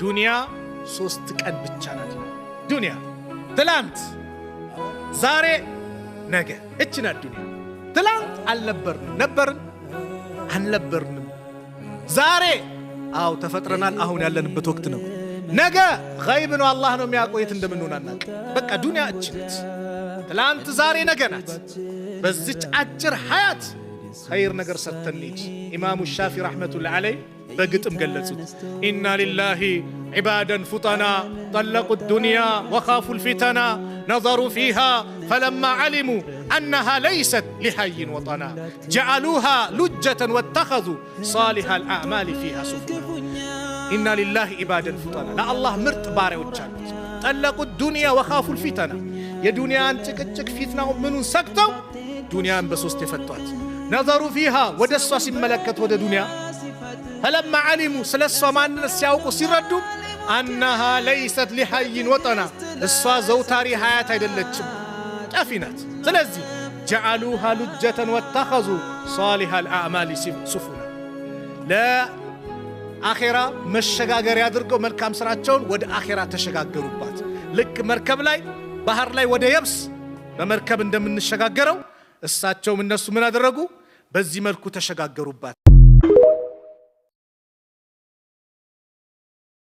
ዱንያ 3 ቀን ብቻ ናት። ዱንያ ትላንት፣ ዛሬ፣ ነገ። እቺ ናት ዱንያ። ትላንት አልነበርንም፣ ነበርን፣ አልነበርንም። ዛሬ አው ተፈጥረናል፣ አሁን ያለንበት ወቅት ነው። ነገ ገይብ ነው፣ አላህ ነው የሚያውቀው የት እንደምንሆን አናውቅ። በቃ ዱንያ እቺ ናት። ትላንት፣ ዛሬ፣ ነገ ናት። በዚች አጭር ሐያት ኸይር ነገር ሰርተን እንሂድ። ኢማሙ ሻፊ ረሕመቱላሂ ዐለይሂ በግጥም ገለጹት። ኢና ሊላሂ ዒባደን ፉጠና ጠለቁ ዱንያ ወኻፉ ልፊተና ነዘሩ ፊሃ ፈለማ ዓሊሙ አነሃ ለይሰት ሊሐይን ወጠና ጀዓሉሃ ሉጀተን ወተኸዙ ሳሊሐ ልአዕማል ፊሃ ሱፉና። ኢና ሊላሂ ዒባደን ፉጠና፣ ለአላህ ምርጥ ባሪያዎች አሉት። ጠለቁ ዱንያ ወኻፉ ልፊተና፣ የዱንያን ጭቅጭቅ ፊትናው ምኑን ሰግተው ዱንያን በሶስት የፈቷት። ነዘሩ ፊሃ፣ ወደ እሷ ሲመለከት ወደ ዱንያ፣ ፈለማ ዓሊሙ፣ ስለ እሷ ማንነት ሲያውቁ ሲረዱ፣ አነሃ ለይሰት ሊሐይን ወጠና፣ እሷ ዘውታሪ ሀያት አይደለችም፣ ጠፊ ናት። ስለዚህ ጀዓሉሃ ሉጀተን ወተኸዙ ሳሊሐ ልአዕማል ሱፉና፣ ለአኼራ መሸጋገሪያ አድርገው መልካም ስራቸውን ወደ አኼራ ተሸጋገሩባት። ልክ መርከብ ላይ ባህር ላይ ወደ የብስ በመርከብ እንደምንሸጋገረው እሳቸውም እነሱ ምን አደረጉ? በዚህ መልኩ ተሸጋገሩባት።